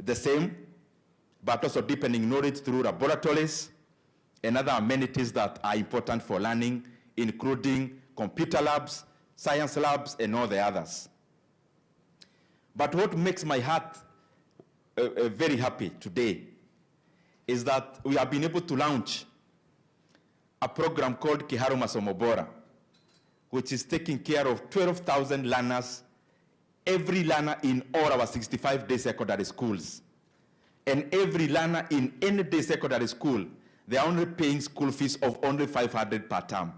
the same, but also deepening knowledge through laboratories and other amenities that are important for learning, including computer labs, science labs, and all the others. But what makes my heart very happy today is that we have been able to launch a program called Masomo Bora, which is taking care of 12,000 learners, every learner in all our 65-day secondary schools. And every learner in any day secondary school, they are only paying school fees of only 500 per term.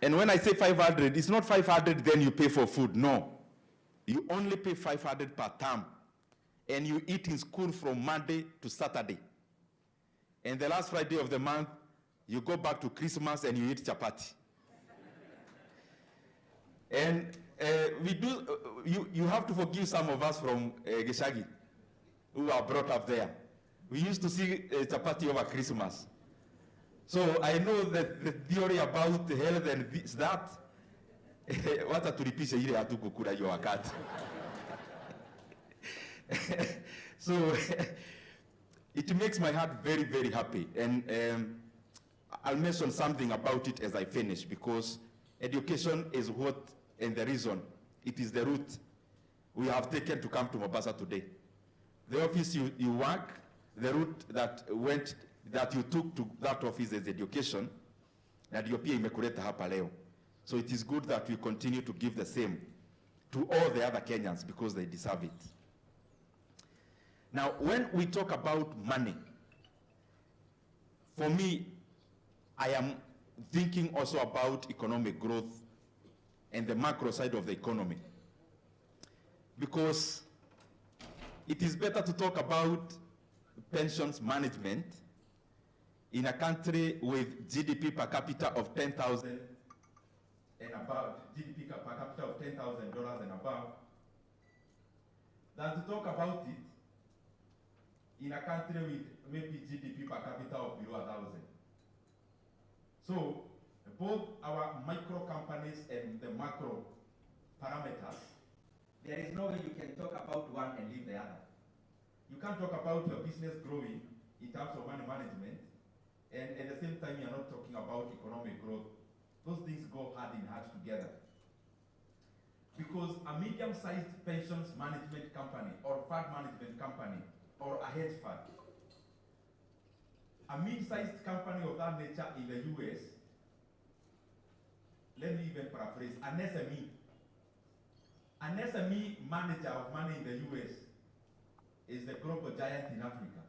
And when I say 500, it's not 500 then you pay for food, no. You only pay 500 per term, and you eat in school from Monday to Saturday. And the last Friday of the month, you go back to Christmas and you eat chapati. And you have to forgive some of us from Geshagi, who are brought up there. We used to see chapati over Christmas. So I know that the theory about health and this, that, wacha tulipishe ile hatukukula hiyo wakati. So it makes my heart very, very happy. And I'll mention something about it as I finish, because education is what and the reason. It is the route we have taken to come to Mombasa today. The office you work, the route that you took to that office is education, na ndio pia imekuleta hapa leo. So it is good that we continue to give the same to all the other Kenyans because they deserve it. Now, when we talk about money, for me, I am thinking also about economic growth and the macro side of the economy. Because it is better to talk about pensions management in a country with GDP per capita of 10,000 and above, GDP per capita of $10,000 and above, than to talk about it in a country with maybe GDP per capita of below 1,000. So both our micro companies and the macro parameters, there is no way you can talk about one and leave the other. You can't talk about your business growing in terms of money management, and at the same time you're not talking about economic growth. Those things go hand in hand together. Because a medium-sized pensions management company or fund management company or a hedge fund, a mid-sized company of that nature in the US, let me even paraphrase, an SME manager of money in the US is the global giant in Africa.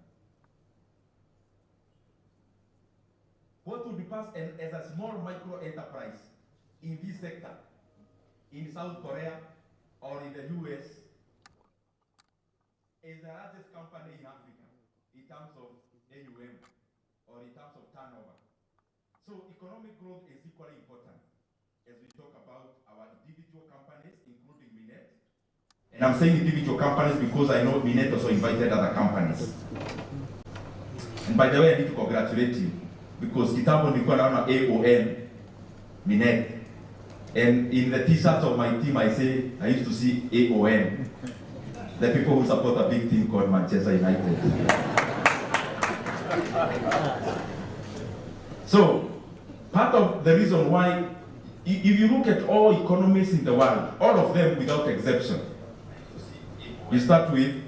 What would be passed as a small micro enterprise in this sector, in South Korea or in the US, is the largest company in Africa in terms of AUM or in terms of turnover. So economic growth is equally important as we talk about our individual companies, including Minet. And I'm saying individual companies because I know Minet also invited other companies. And by the way, I need to congratulate you, because kitambo nilikuwa naona AON, Minet. And in the t-shirts of my team, I used to see AON. The people who support a big team called Manchester United. So, part of the reason why, if you look at all economies in the world, all of them without exception, you start with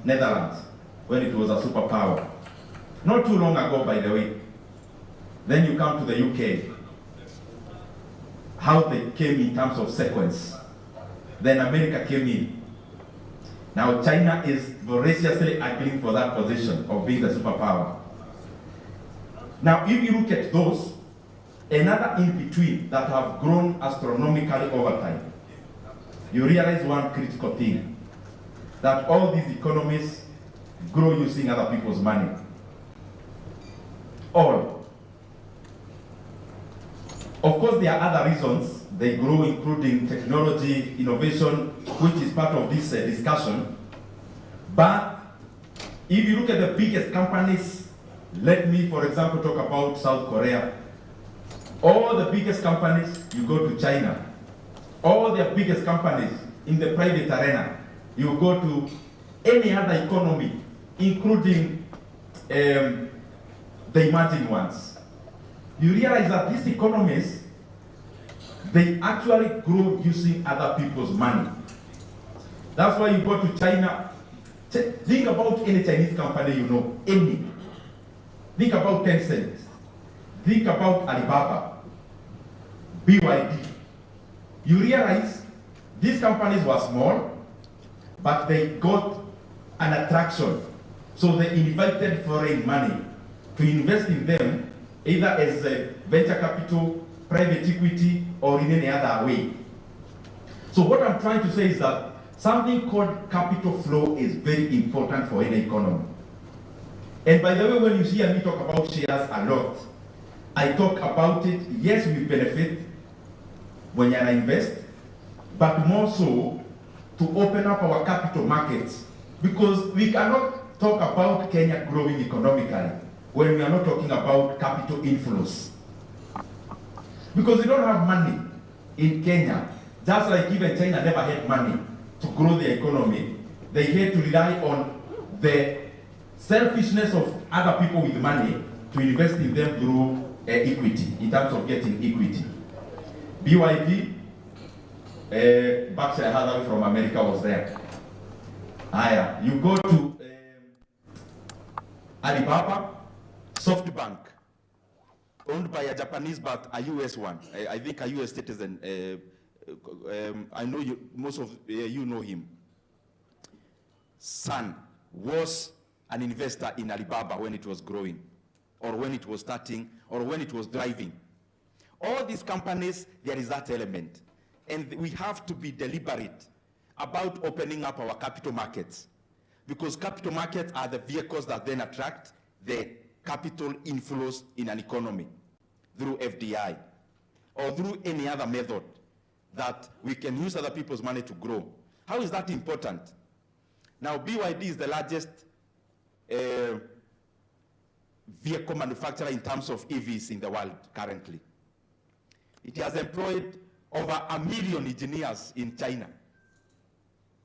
Netherlands, when it was a superpower. Not too long ago, by the way. Then you come to the UK, how they came in terms of sequence. Then America came in. Now China is voraciously arguing for that position of being the superpower. Now if you look at those, another in between that have grown astronomically over time, you realize one critical thing, that all these economies grow using other people's money. All. Of course, there are other reasons they grow, including technology, innovation, which is part of this discussion. But if you look at the biggest companies, let me, for example, talk about South Korea. All the biggest companies, you go to China, all the biggest companies in the private arena, you go to any other economy, including the emerging ones, you realize that these economies, they actually grow using other people's money. That's why you go to China. Think about any Chinese company you know, any. Think about Tencent. Think about Alibaba, BYD. You realize these companies were small, but they got an attraction. So they invited foreign money to invest in them, either as a venture capital, private equity, or in any other way. So what I'm trying to say is that something called capital flow is very important for any economy. And by the way, when you hear me talk about shares a lot, I talk about it, yes, we benefit when you invest, but more so to open up our capital markets. Because we cannot talk about Kenya growing economically when we are not talking about capital inflows. Because we don't have money in Kenya, just like even China never had money to grow their economy. They had to rely on the selfishness of other people with money to invest in them through equity, in terms of getting equity. BYD, Berkshire Hathaway from America was there. You go to Alibaba, SoftBank, owned by a Japanese but a US one. I think a US citizen. I know most of you know him. Son was an investor in Alibaba when it was growing, or when it was starting, or when it was driving. All these companies, there is that element. And we have to be deliberate about opening up our capital markets, because capital markets are the vehicles that then attract the capital inflows in an economy through FDI or through any other method that we can use other people's money to grow. How is that important? Now, BYD is the largest vehicle manufacturer in terms of EVs in the world currently. It has employed over 1 million engineers in China.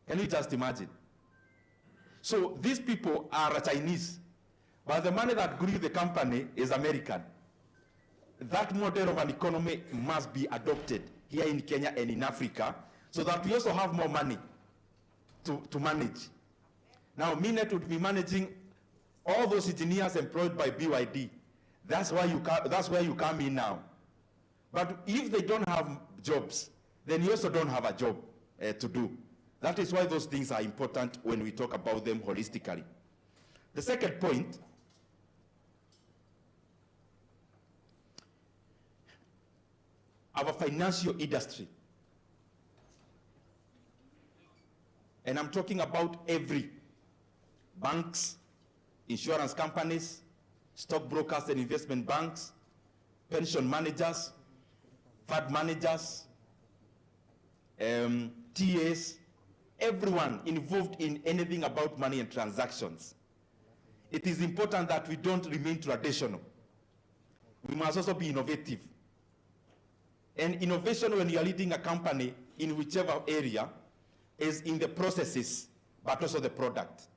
Can you just imagine? So these people are Chinese, but the money that grew the company is American. That model of an economy must be adopted here in Kenya and in Africa, so that we also have more money to manage. Now, Minet would be managing all those engineers employed by BYD. That's where you come in now. But if they don't have jobs, then you also don't have a job to do. That is why those things are important when we talk about them holistically. The second point, our financial industry. And I'm talking about every banks, insurance companies, stockbrokers and investment banks, pension managers, fund managers, TAs, everyone involved in anything about money and transactions. It is important that we don't remain traditional. We must also be innovative. And innovation, when you are leading a company in whichever area, is in the processes, but also the product.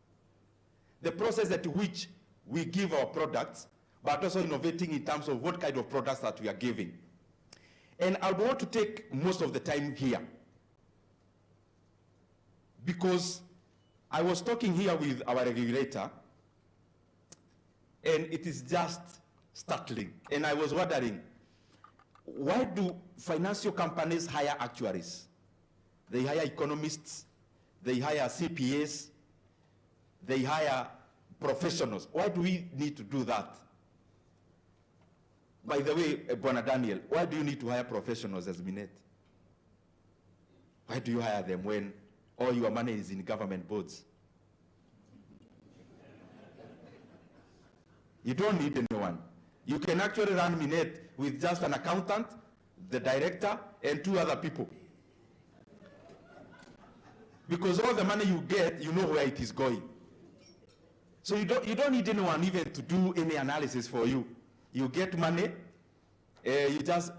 The process at which we give our products, but also innovating in terms of what kind of products that we are giving. And I want to take most of the time here, because I was talking here with our regulator, and it is just startling. And I was wondering, why do financial companies hire actuaries? They hire economists, they hire CPAs, they hire professionals. Why do we need to do that? By the way, Bwana Daniel, why do you need to hire professionals as Minet? Why do you hire them when all your money is in government boards? You don't need anyone. You can actually run Minet with just an accountant, the director, and 2 other people. Because all the money you get, you know where it is going. So you don't need anyone even to do any analysis for you. You get money, you just,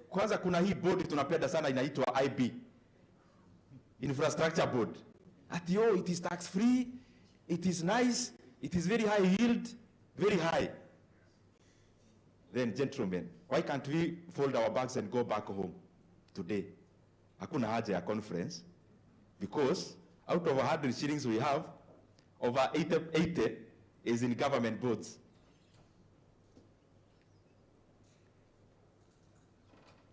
kwanza kuna hii board tunapenda sana inaitwa IB. infrastructure board. Oh, it is tax-free, it is nice, it is very high yield, very high. Then, gentlemen, why can't we fold our bags and go back home today? Hakuna haja ya conference, because out of 100 shillings we have, over 80 is in government boards.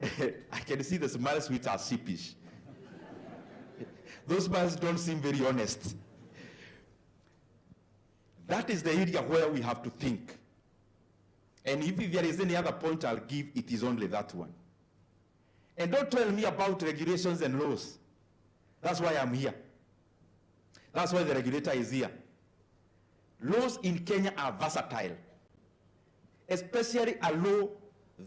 I can see the smiles which are sheepish. Those smiles don't seem very honest. That is the area where we have to think. And if there is any other point I'll give, it is only that one. And don't tell me about regulations and laws. That's why I'm here. That's why the regulator is here. Laws in Kenya are versatile, especially a law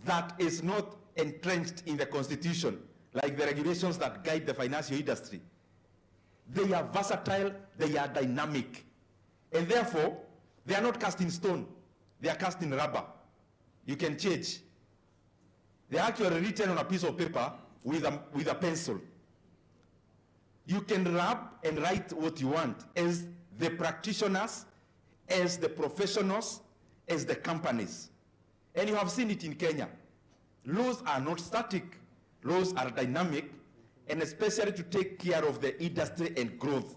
that is not entrenched in the constitution, like the regulations that guide the financial industry. They are versatile, they are dynamic, and therefore, they are not cast in stone, they are cast in rubber. You can change. They are actually written on a piece of paper with a pencil. You can rub and write what you want as the practitioners, as the professionals, as the companies. And you have seen it in Kenya. Laws are not static. Laws are dynamic, and especially to take care of the industry and growth.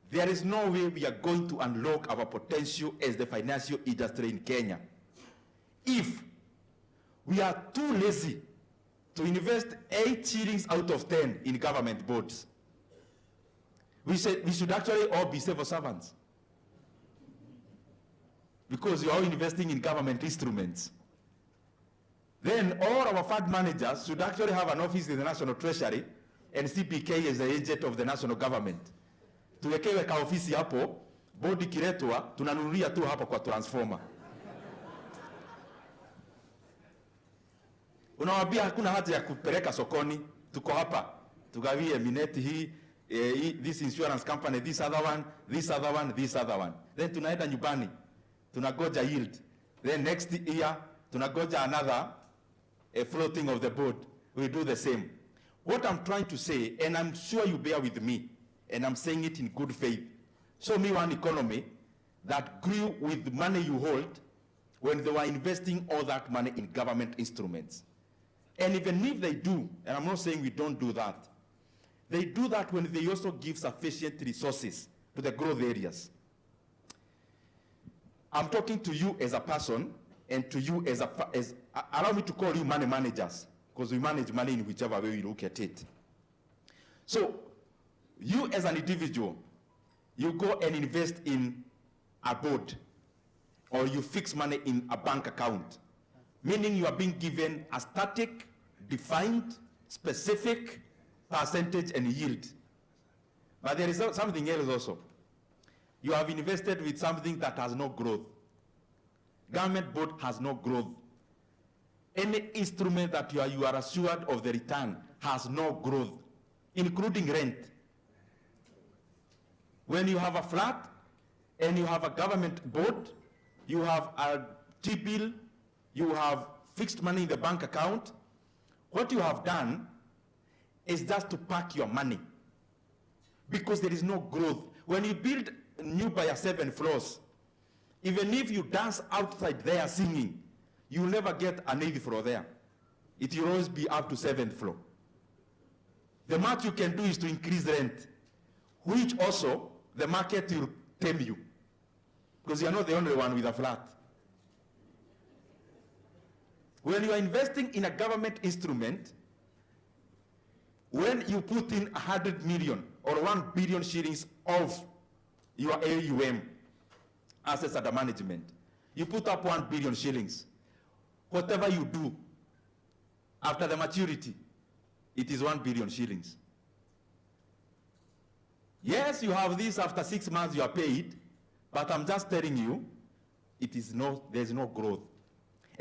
There is no way we are going to unlock our potential as the financial industry in Kenya if we are too lazy to invest 8 shillings out of 10 in government boards. We should actually all be civil servants, because you are investing in government instruments. Then all our fund managers should actually have an office in the National Treasury, and CPK is the agent of the national government. Tuwekewe ka ofisi hapo, bodi kiletwa, tunanunulia tu hapo kwa transformer. Unawaambia hakuna haja ya kupeleka sokoni, tuko hapa, tugawie mineti hii, this insurance company, this other one, this other one, this other one. Then tunaenda nyumbani, tunagoja yield. Then next year, tunagoja another floating of the board. We do the same. What I'm trying to say, and I'm sure you bear with me, and I'm saying it in good faith, show me one economy that grew with money you hold when they were investing all that money in government instruments. And even if they do, and I'm not saying we don't do that, they do that when they also give sufficient resources to the growth areas. I'm talking to you as a person, and to you as allow me to call you money managers, because we manage money in whichever way we look at it. So, you as an individual, you go and invest in a board, or you fix money in a bank account, meaning you are being given a static, defined, specific percentage and yield. But there is something else also. You have invested with something that has no growth. Government board has no growth. Any instrument that you are assured of the return has no growth, including rent. When you have a flat and you have a government board, you have a T-bill, you have fixed money in the bank account, what you have done is just to park your money, because there is no growth. When you build new by 7 floors, even if you dance outside there singing, you will never get an 8th floor there. It will always be up to 7th floor. The much you can do is to increase rent, which also the market will tame you, because you are not the only one with a flat. When you are investing in a government instrument, when you put in 100 million or 1 billion shillings of your AUM, assets under management, you put up 1 billion shillings. Whatever you do after the maturity, it is 1 billion shillings. Yes, you have this after 6 months you are paid, but I'm just telling you, there's no growth.